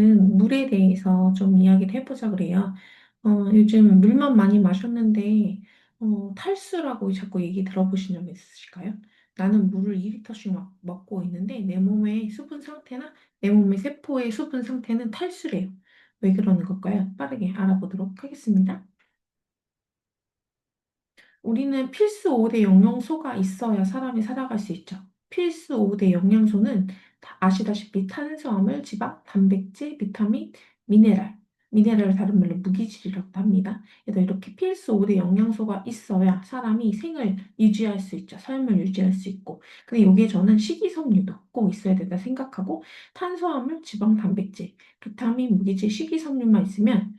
물에 대해서 좀 이야기를 해보자 그래요. 요즘 물만 많이 마셨는데, 탈수라고 자꾸 얘기 들어보신 적 있으실까요? 나는 물을 2리터씩 먹고 있는데, 내 몸의 수분 상태나 내 몸의 세포의 수분 상태는 탈수래요. 왜 그러는 걸까요? 빠르게 알아보도록 하겠습니다. 우리는 필수 5대 영양소가 있어야 사람이 살아갈 수 있죠. 필수 5대 영양소는 다 아시다시피 탄수화물, 지방, 단백질, 비타민, 미네랄. 미네랄을 다른 말로 무기질이라고 합니다. 그래서 이렇게 필수 5대 영양소가 있어야 사람이 생을 유지할 수 있죠. 삶을 유지할 수 있고. 근데 여기에 저는 식이섬유도 꼭 있어야 된다 생각하고 탄수화물, 지방, 단백질, 비타민, 무기질, 식이섬유만 있으면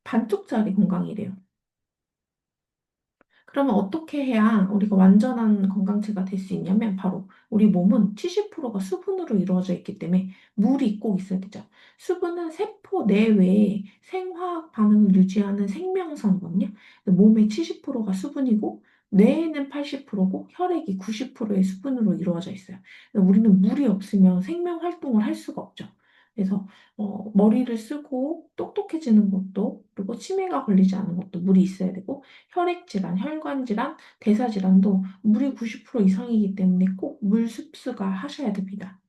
반쪽짜리 건강이래요. 그러면 어떻게 해야 우리가 완전한 건강체가 될 수 있냐면 바로 우리 몸은 70%가 수분으로 이루어져 있기 때문에 물이 꼭 있어야 되죠. 수분은 세포 내외에 생화학 반응을 유지하는 생명선이거든요. 몸의 70%가 수분이고 뇌에는 80%고 혈액이 90%의 수분으로 이루어져 있어요. 우리는 물이 없으면 생명 활동을 할 수가 없죠. 그래서 머리를 쓰고 똑똑해지는 것도 그리고 치매가 걸리지 않은 것도 물이 있어야 되고 혈액질환, 혈관질환, 대사질환도 물이 90% 이상이기 때문에 꼭 물 습수가 하셔야 됩니다.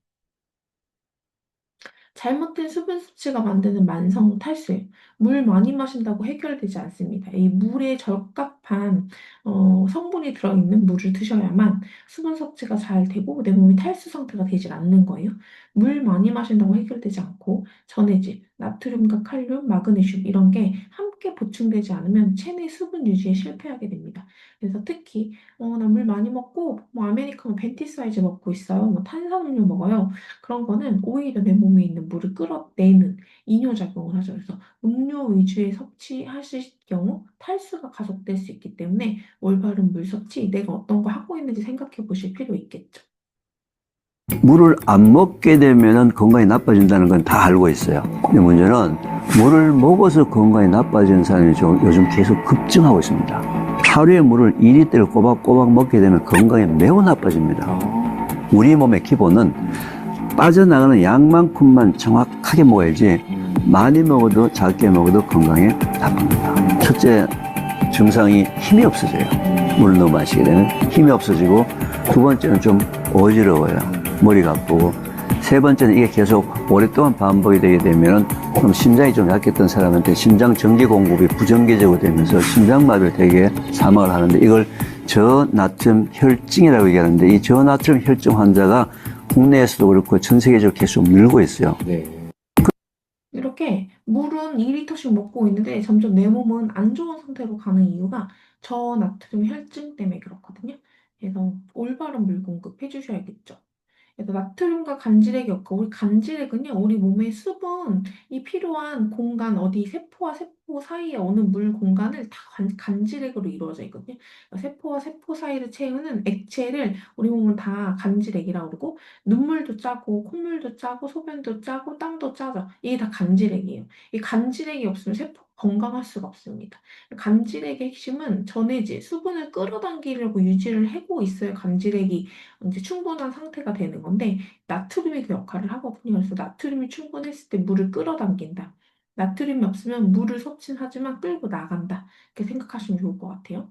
잘못된 수분 섭취가 만드는 만성 탈수예요. 물 많이 마신다고 해결되지 않습니다. 이 물에 적합한 성분이 들어있는 물을 드셔야만 수분 섭취가 잘 되고 내 몸이 탈수 상태가 되질 않는 거예요. 물 많이 마신다고 해결되지 않고 전해질, 나트륨과 칼륨, 마그네슘 이런 게 함께 보충되지 않으면 체내 수분 유지에 실패하게 됩니다. 그래서 특히 나 물 많이 먹고 뭐 아메리카노 벤티 사이즈 먹고 있어요. 뭐 탄산음료 먹어요. 그런 거는 오히려 내 몸에 있는 물을 끌어내는 이뇨작용을 하죠. 그래서 음료 위주의 섭취하실 경우 탈수가 가속될 수 있기 때문에 올바른 물 섭취, 내가 어떤 거 하고 있는지 생각해 보실 필요 있겠죠. 물을 안 먹게 되면 건강이 나빠진다는 건 다 알고 있어요. 근데 문제는 물을 먹어서 건강이 나빠지는 사람이 요즘 계속 급증하고 있습니다. 하루에 물을 2리터를 꼬박꼬박 먹게 되면 건강이 매우 나빠집니다. 우리 몸의 기본은 빠져나가는 양만큼만 정확하게 먹어야지 많이 먹어도 작게 먹어도 건강에 나쁩니다. 첫째 증상이 힘이 없어져요. 물을 너무 마시게 되면 힘이 없어지고 두 번째는 좀 어지러워요. 머리가 아프고 세 번째는 이게 계속 오랫동안 반복이 되게 되면 그럼 심장이 좀 약했던 사람한테 심장 전기 공급이 부정기적으로 되면서 심장마비를 되게 사망을 하는데 이걸 저나트륨 혈증이라고 얘기하는데 이 저나트륨 혈증 환자가 국내에서도 그렇고 전 세계적으로 계속 늘고 있어요. 이렇게 물은 2리터씩 먹고 있는데 점점 내 몸은 안 좋은 상태로 가는 이유가 저나트륨 혈증 때문에 그렇거든요. 그래서 올바른 물 공급해 주셔야겠죠. 그래서 나트륨과 간질액이 없고 우리 간질액은요 우리 몸의 수분이 필요한 공간 어디 세포와 세포 사이에 어느 물 공간을 다 간질액으로 이루어져 있거든요. 그러니까 세포와 세포 사이를 채우는 액체를 우리 몸은 다 간질액이라고 그러고 눈물도 짜고 콧물도 짜고 소변도 짜고 땀도 짜죠. 이게 다 간질액이에요. 이 간질액이 없으면 세포 건강할 수가 없습니다. 간질액의 핵심은 전해질, 수분을 끌어당기려고 유지를 하고 있어야 간질액이 이제 충분한 상태가 되는 건데 나트륨이 그 역할을 하거든요. 그래서 나트륨이 충분했을 때 물을 끌어당긴다. 나트륨이 없으면 물을 섭취는 하지만 끌고 나간다. 이렇게 생각하시면 좋을 것 같아요.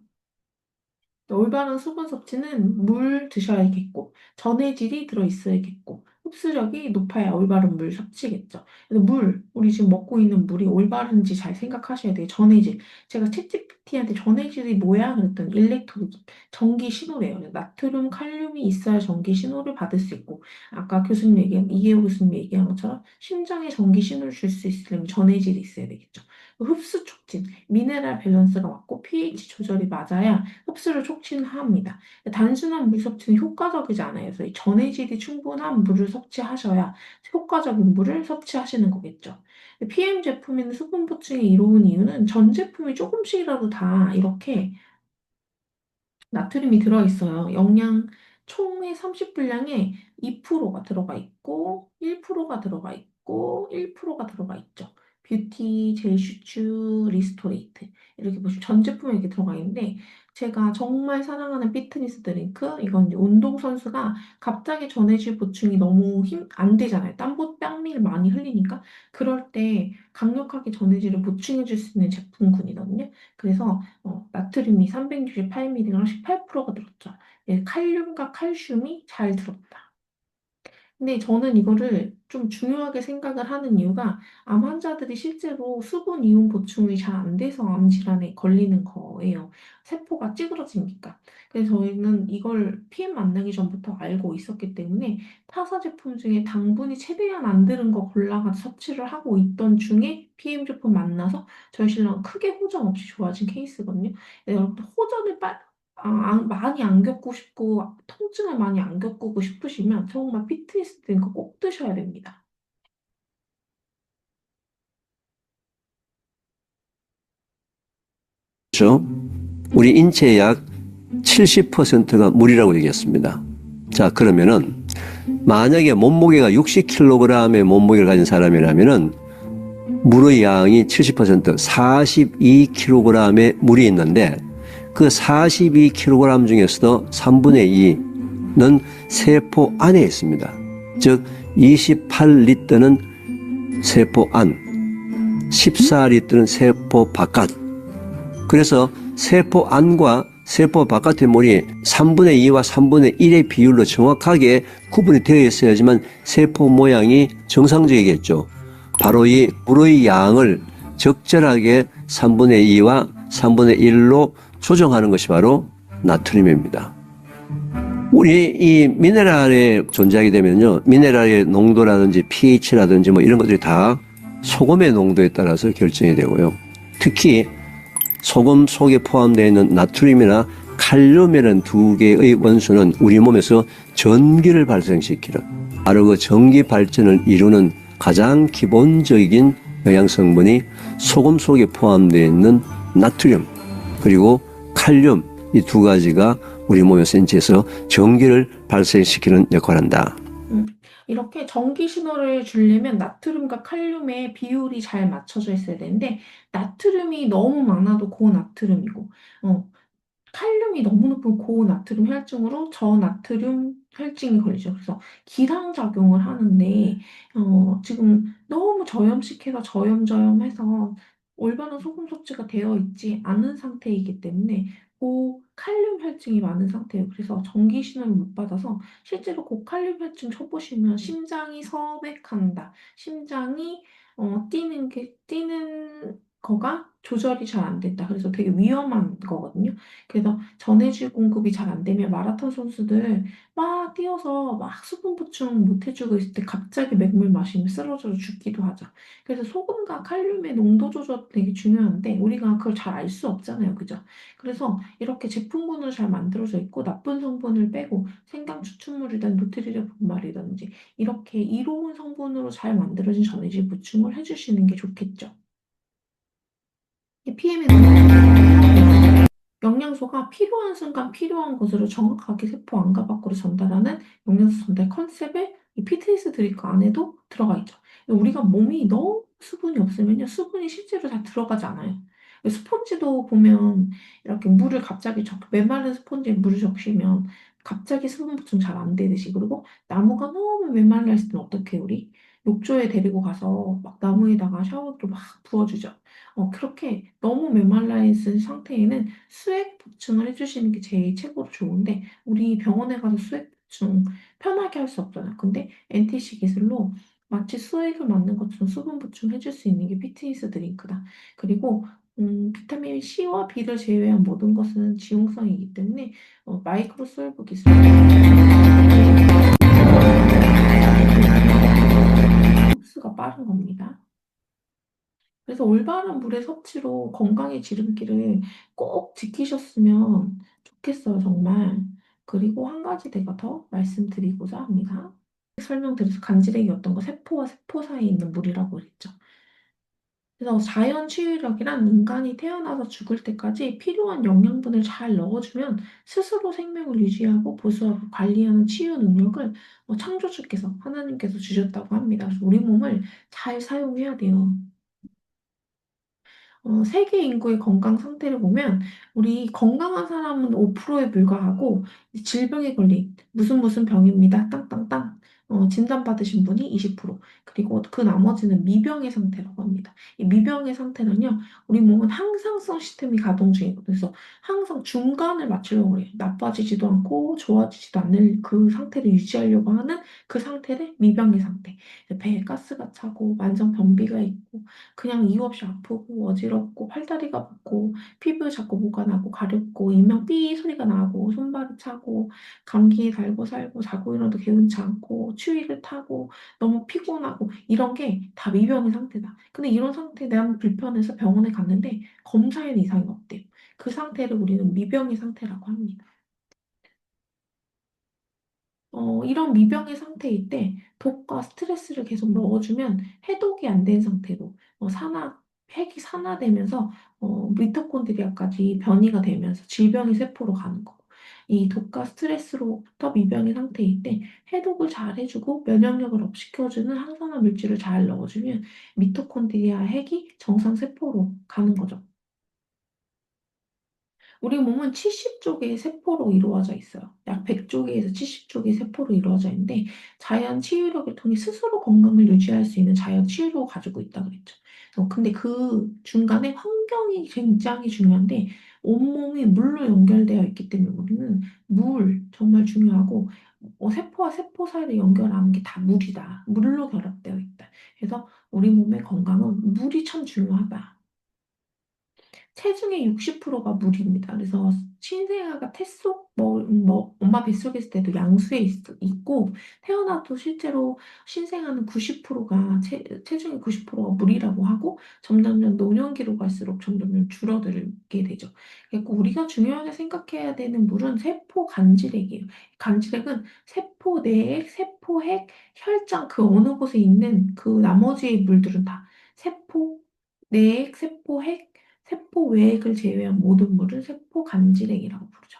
올바른 수분 섭취는 물 드셔야겠고, 전해질이 들어있어야겠고, 흡수력이 높아야 올바른 물 섭취겠죠. 그래서 우리 지금 먹고 있는 물이 올바른지 잘 생각하셔야 돼요. 전해질. 제가 챗GPT한테 전해질이 뭐야? 그랬더니 일렉트로드, 전기 신호래요. 나트륨, 칼륨이 있어야 전기 신호를 받을 수 있고, 아까 이계호 교수님 얘기한 것처럼 심장에 전기 신호를 줄 수 있으려면 전해질이 있어야 되겠죠. 흡수 촉진, 미네랄 밸런스가 맞고 pH 조절이 맞아야 흡수를 촉진합니다. 단순한 물 섭취는 효과적이지 않아요. 그래서 이 전해질이 충분한 물을 섭취하셔야 효과적인 물을 섭취하시는 거겠죠. PM 제품에는 수분 보충이 이로운 이유는 전 제품이 조금씩이라도 다 이렇게 나트륨이 들어있어요. 총의 30분량에 2%가 들어가 있고, 1%가 들어가 있고, 1%가 들어가 있죠. 뷰티, 젤 슈츠, 리스토레이트. 이렇게 보시면 전 제품에 이렇게 들어가 있는데 제가 정말 사랑하는 피트니스 드링크 이건 이제 운동선수가 갑자기 전해질 보충이 너무 안 되잖아요. 땀을 많이 흘리니까 그럴 때 강력하게 전해질을 보충해 줄 수 있는 제품군이거든요. 그래서 나트륨이 368mg랑 18%가 들었죠. 예, 칼륨과 칼슘이 잘 들었다. 근데 저는 이거를 좀 중요하게 생각을 하는 이유가 암 환자들이 실제로 수분 이온 보충이 잘 안 돼서 암 질환에 걸리는 거예요. 세포가 찌그러지니까. 그래서 저희는 이걸 PM 만나기 전부터 알고 있었기 때문에 타사 제품 중에 당분이 최대한 안 들은 거 골라가지고 섭취를 하고 있던 중에 PM 제품 만나서 저희 신랑은 크게 호전 없이 좋아진 케이스거든요. 여러분 호전을 많이 안 겪고 싶고 통증을 많이 안 겪고 싶으시면 정말 피트니스 드링크 꼭 드셔야 됩니다. 그렇죠? 우리 인체의 약 70%가 물이라고 얘기했습니다. 자, 그러면은 만약에 몸무게가 60kg의 몸무게를 가진 사람이라면은 물의 양이 70%, 42kg의 물이 있는데 그 42kg 중에서도 3분의 2는 세포 안에 있습니다. 즉 28리터는 세포 안, 14리터는 세포 바깥. 그래서 세포 안과 세포 바깥의 물이 3분의 2와 3분의 1의 비율로 정확하게 구분이 되어 있어야지만 세포 모양이 정상적이겠죠. 바로 이 물의 양을 적절하게 3분의 2와 3분의 1로 조정하는 것이 바로 나트륨입니다. 우리 이 미네랄에 존재하게 되면요, 미네랄의 농도라든지 pH라든지 뭐 이런 것들이 다 소금의 농도에 따라서 결정이 되고요. 특히 소금 속에 포함되어 있는 나트륨이나 칼륨이라는 두 개의 원소는 우리 몸에서 전기를 발생시키는, 바로 그 전기 발전을 이루는 가장 기본적인 영양 성분이 소금 속에 포함되어 있는 나트륨 그리고 칼륨, 이 두 가지가 우리 몸의 신체에서 전기를 발생시키는 역할을 한다. 음, 이렇게 전기 신호를 주려면 나트륨과 칼륨의 비율이 잘 맞춰져 있어야 되는데 나트륨이 너무 많아도 고나트륨이고 칼륨이 너무 높은 고나트륨 혈증으로 저나트륨 혈증이 걸리죠. 그래서 기상작용을 하는데 지금 너무 저염식해서 저염저염해서 올바른 소금 섭취가 되어 있지 않은 상태이기 때문에 고칼륨 혈증이 많은 상태예요. 그래서 전기 신호를 못 받아서 실제로 고칼륨 혈증 쳐보시면 심장이 서백한다. 심장이 뛰는 거가 조절이 잘 안 된다. 그래서 되게 위험한 거거든요. 그래서 전해질 공급이 잘 안 되면 마라톤 선수들 막 뛰어서 막 수분 보충 못 해주고 있을 때 갑자기 맹물 마시면 쓰러져 죽기도 하죠. 그래서 소금과 칼륨의 농도 조절 되게 중요한데 우리가 그걸 잘 알 수 없잖아요. 그죠? 그래서 이렇게 제품군으로 잘 만들어져 있고 나쁜 성분을 빼고 생강 추출물이든 누트리를 분말이든지 이렇게 이로운 성분으로 잘 만들어진 전해질 보충을 해주시는 게 좋겠죠. PM에 영양소가 필요한 순간 필요한 곳으로 정확하게 세포 안과 밖으로 전달하는 영양소 전달 컨셉을 이 피트니스 드링크 안에도 들어가 있죠. 우리가 몸이 너무 수분이 없으면요, 수분이 실제로 잘 들어가지 않아요. 스폰지도 보면 이렇게 물을 갑자기 메마른 스폰지에 물을 적시면 갑자기 수분 보충 잘 안 되듯이 그리고 나무가 너무 메말라 있을 땐 어떻게 우리 욕조에 데리고 가서 막 나무에다가 샤워기로 막 부어주죠. 그렇게 너무 메말라 있은 상태에는 수액 보충을 해주시는 게 제일 최고로 좋은데 우리 병원에 가서 수액 보충 편하게 할 수 없잖아요. 근데 NTC 기술로 마치 수액을 맞는 것처럼 수분 보충해줄 수 있는 게 피트니스 드링크다. 그리고 비타민 C와 B를 제외한 모든 것은 지용성이기 때문에 마이크로 솔브 기술 흡수가 빠른 겁니다. 그래서 올바른 물의 섭취로 건강의 지름길을 꼭 지키셨으면 좋겠어요, 정말. 그리고 한 가지 내가 더 말씀드리고자 합니다. 설명드려서 간지레기였던 거 세포와 세포 사이에 있는 물이라고 그랬죠. 그래서 자연 치유력이란 인간이 태어나서 죽을 때까지 필요한 영양분을 잘 넣어주면 스스로 생명을 유지하고 보수하고 관리하는 치유 능력을 창조주께서 하나님께서 주셨다고 합니다. 그래서 우리 몸을 잘 사용해야 돼요. 세계 인구의 건강 상태를 보면 우리 건강한 사람은 5%에 불과하고 질병에 걸린 무슨 무슨 병입니다. 땅땅땅. 진단받으신 분이 20%. 그리고 그 나머지는 미병의 상태라고 합니다. 이 미병의 상태는요, 우리 몸은 항상성 시스템이 가동 중이거든요. 그래서 항상 중간을 맞추려고 해요. 나빠지지도 않고 좋아지지도 않는 그 상태를 유지하려고 하는 그 상태를 미병의 상태. 배에 가스가 차고 만성 변비가 있고 그냥 이유 없이 아프고 어지럽고 팔다리가 붓고 피부 자꾸 뭐가 나고 가렵고 이명 삐 소리가 나고 손발이 차고 감기에 달고 살고 자고 일어나도 개운치 않고 추위를 타고 너무 피곤하고 이런 게 다 미병의 상태다. 근데 이런 상태에 대한 불편해서 병원에 갔는데 검사에는 이상이 없대요. 그 상태를 우리는 미병의 상태라고 합니다. 이런 미병의 상태일 때 독과 스트레스를 계속 넣어주면 해독이 안 된 상태로 핵이 산화되면서 미토콘드리아까지 변이가 되면서 질병의 세포로 가는 거고 이 독과 스트레스로부터 미병의 상태일 때 해독을 잘 해주고 면역력을 업시켜주는 항산화 물질을 잘 넣어주면 미토콘드리아 핵이 정상 세포로 가는 거죠. 우리 몸은 70쪽의 세포로 이루어져 있어요. 약 100쪽에서 70쪽의 세포로 이루어져 있는데 자연 치유력을 통해 스스로 건강을 유지할 수 있는 자연 치유력을 가지고 있다 그랬죠. 근데 그 중간에 환경이 굉장히 중요한데 온몸이 물로 연결되어 있기 때문에 우리는 물 정말 중요하고 세포와 세포 사이를 연결하는 게 다 물이다. 물로 결합되어 있다. 그래서 우리 몸의 건강은 물이 참 중요하다. 체중의 60%가 물입니다. 그래서 신생아가 엄마 뱃속에 있을 때도 양수에 있고, 태어나도 실제로 신생아는 90%가, 체중의 90%가 물이라고 하고, 점점점 노년기로 갈수록 점점 줄어들게 되죠. 그리고 우리가 중요하게 생각해야 되는 물은 세포 간질액이에요. 간질액은 세포 내액, 세포핵, 혈장 그 어느 곳에 있는 그 나머지의 물들은 다 세포 내액, 세포핵, 세포 외액을 제외한 모든 물을 세포 간질액이라고 부르죠.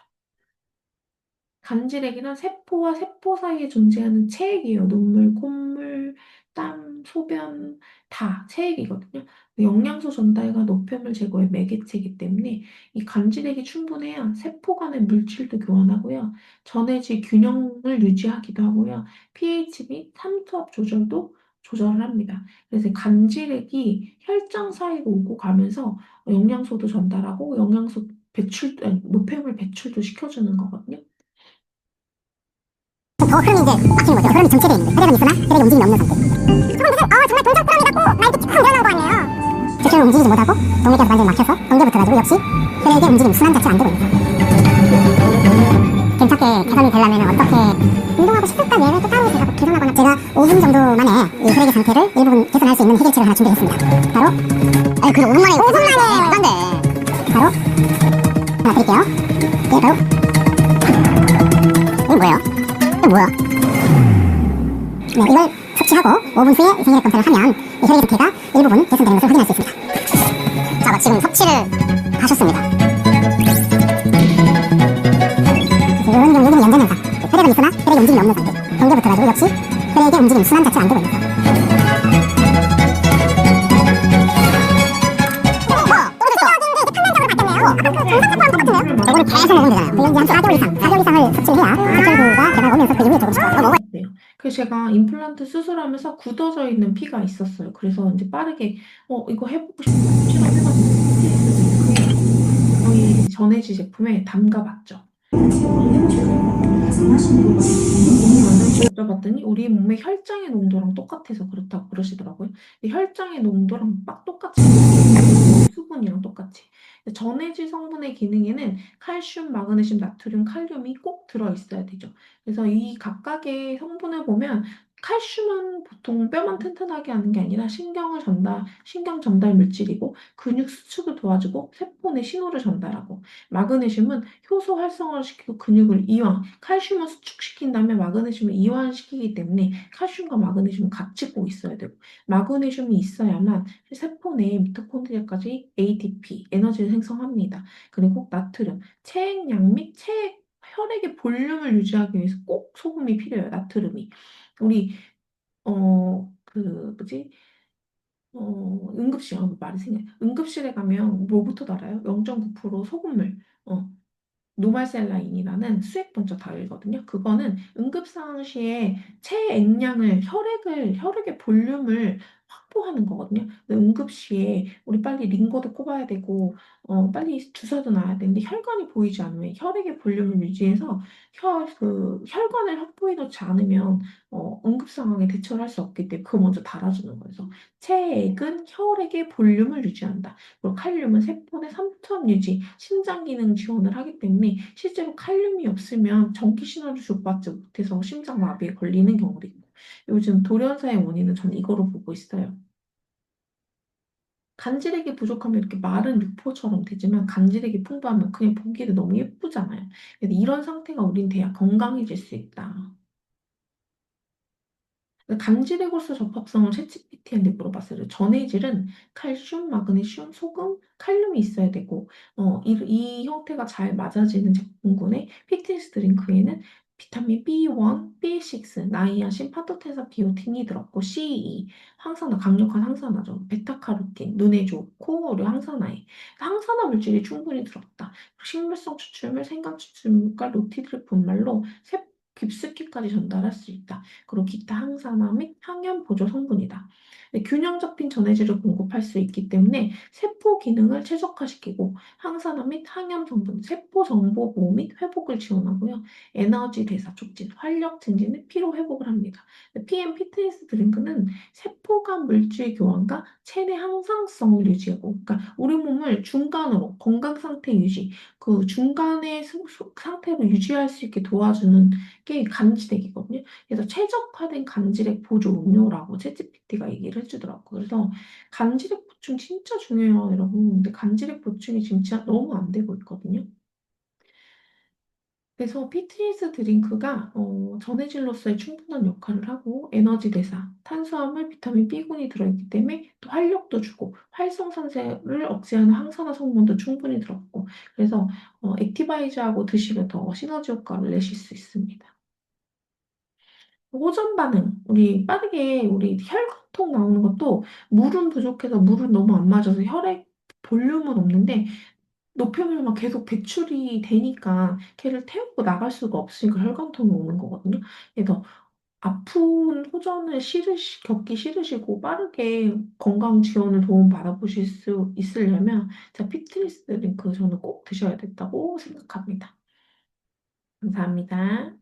간질액이란 세포와 세포 사이에 존재하는 체액이에요. 눈물, 콧물, 땀, 소변 다 체액이거든요. 영양소 전달과 노폐물 제거의 매개체이기 때문에 이 간질액이 충분해야 세포 간의 물질도 교환하고요. 전해질 균형을 유지하기도 하고요. pH 및 삼투압 조절도 조절을 합니다. 그래서 간질액이 혈장 사이로 오고 가면서 영양소도 전달하고 영양소 아니, 노폐물 배출도 시켜주는 거거든요. 더 흐름이 이제 막히는 거죠. 흐름이 정체되어 있는 거예요. 혈액은 있으나 혈액의 움직임이 없는 상태. 저건 무슨 정말 동작부람이라고 나 이렇게 쭉 늘어난 거 아니에요. 제대로 움직이지 못하고 동맥에서 완전히 막혀서 경계 붙어가지고 역시 혈액의 움직임 순환 자체가 안 되고 있는 거예요. 괜찮게 개선이 되려면 어떻게 운동하고 싶을까 얘를 또 따로 제가 개선하거나 제가 5분 정도 만에 이 혈액의 상태를 일부분 개선할 수 있는 해결책을 하나 준비했습니다. 바로 아니 그래 5분 만에 말도 안 돼. 바로 하나 드릴게요. 이게 바로 이게 뭐예요? 이게 뭐야? 네, 이걸 섭취하고 5분 후에 생리력 검사를 하면 이 혈액 상태가 일부분 개선되는 것을 확인할 수 있습니다. 자, 지금 섭취를 하셨습니다. 이런 경우에는 연장 현상. 혈액은 있으나 혈액의 움직임이 없는 상태. 경계 붙어가지고 역시 혈액의 움직임 순환 자체가 안 되고 있는 상태. 이거는 계속 먹으면 되잖아요. 이건 이제 한 4개월 이상, 4개월 이상을 섭취를 해야 혈구가 개발 오면서 그 이후에 조금씩 더 먹어요. 네요. 그래서 제가 임플란트 수술하면서 굳어져 있는 피가 있었어요. 그래서 이제 빠르게 이거 해보고 싶어서 실험해봤는데 저희 전해지 제품에 담가봤죠. 여쭤봤더니 우리 몸의 혈장의 농도랑 똑같아서 그렇다고 그러시더라고요. 근데 혈장의 농도랑 막 똑같이 수분이랑 똑같이. 전해질 성분의 기능에는 칼슘, 마그네슘, 나트륨, 칼륨이 꼭 들어있어야 되죠. 그래서 이 각각의 성분을 보면 칼슘은 보통 뼈만 튼튼하게 하는 게 아니라 신경 전달 물질이고 근육 수축을 도와주고 세포 내 신호를 전달하고 마그네슘은 효소 활성화를 시키고 근육을 이완, 칼슘을 수축시킨 다음에 마그네슘을 이완시키기 때문에 칼슘과 마그네슘은 같이 꼭 있어야 되고 마그네슘이 있어야만 세포 내에 미토콘드리아까지 ATP, 에너지를 생성합니다. 그리고 나트륨, 체액량 및 혈액의 볼륨을 유지하기 위해서 꼭 소금이 필요해요. 나트륨이. 우리 그 뭐지? 응급실, 말이 생겨. 응급실에 가면 뭐부터 달아요? 0.9% 소금물. 노말셀라인이라는 수액 먼저 달거든요. 그거는 응급 상황 시에 체액량을 혈액의 볼륨을 확보하는 거거든요. 근데 응급 시에 우리 빨리 링거도 꼽아야 되고 빨리 주사도 놔야 되는데 혈관이 보이지 않으면 혈액의 볼륨을 유지해서 혈관을 확보해 놓지 않으면 응급 상황에 대처를 할 수 없기 때문에 그거 먼저 달아주는 거예요. 그래서 체액은 혈액의 볼륨을 유지한다. 그리고 칼륨은 세포의 삼투압 유지, 심장 기능 지원을 하기 때문에 실제로 칼륨이 없으면 전기 신호를 주고받지 못해서 심장마비에 걸리는 경우도 있고 요즘 돌연사의 원인은 저는 이거로 보고 있어요. 간질액이 부족하면 이렇게 마른 육포처럼 되지만 간질액이 풍부하면 그냥 보기에도 너무 예쁘잖아요. 그래서 이런 상태가 우린 돼야 건강해질 수 있다. 감지되고서 접합성을 챗GPT한테 물어봤어요. 전해질은 칼슘, 마그네슘, 소금, 칼륨이 있어야 되고, 이 형태가 잘 맞아지는 제품군의 피트니스 드링크에는 비타민 B1, B6, 나이아신, 파토텐산, 비오틴이 들었고, CE, 항산화, 강력한 항산화죠. 베타카로틴, 눈에 좋고, 그리고 항산화에. 항산화 물질이 충분히 들었다. 식물성 추출물, 생강 추출물과 로티드를 분말로 깊숙이까지 전달할 수 있다. 그리고 기타 항산화 및 항염 보조 성분이다. 네, 균형 잡힌 전해질을 공급할 수 있기 때문에 세포 기능을 최적화시키고 항산화 및 항염 성분, 세포 정보 보호 및 회복을 지원하고요. 에너지 대사 촉진, 활력 증진의 피로 회복을 합니다. PM 피트니스 드링크는 세포 간 물질 교환과 체내 항상성을 유지하고, 그러니까 우리 몸을 중간으로 건강 상태 유지, 그 중간의 상태로 유지할 수 있게 도와주는 게 간지덱이거든요. 그래서 최적화된 간질액 보조 음료라고 챗GPT가 얘기를 해주더라고요. 그래서 간질액 보충 진짜 중요해요, 여러분. 근데 간질액 보충이 지금 진짜 너무 안 되고 있거든요. 그래서 피트니스 드링크가 전해질로서의 충분한 역할을 하고 에너지 대사, 탄수화물, 비타민 B군이 들어있기 때문에 또 활력도 주고 활성산세를 억제하는 항산화 성분도 충분히 들었고 그래서 액티바이저하고 드시면 더 시너지 효과를 내실 수 있습니다. 호전 반응, 우리 혈관통 나오는 것도 물은 부족해서 물은 너무 안 맞아서 혈액 볼륨은 없는데 높여면 막 계속 배출이 되니까 걔를 태우고 나갈 수가 없으니까 혈관통이 오는 거거든요. 그래서 아픈 호전을 겪기 싫으시고 빠르게 건강 지원을 도움 받아보실 수 있으려면 자 피트니스 드링크 저는 꼭 드셔야 된다고 생각합니다. 감사합니다.